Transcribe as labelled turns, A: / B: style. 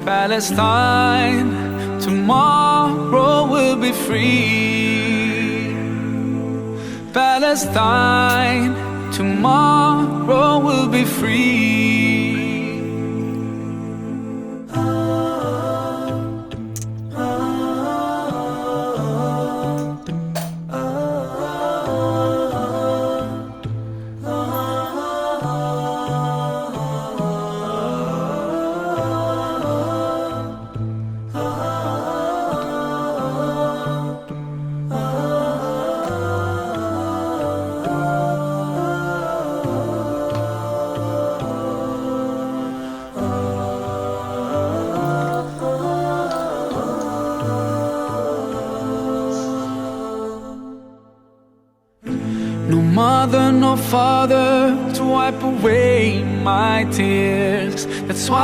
A: Palestine, tomorrow will be free. Palestine, tomorrow will be free. No mother, no father to wipe away my tears. That's why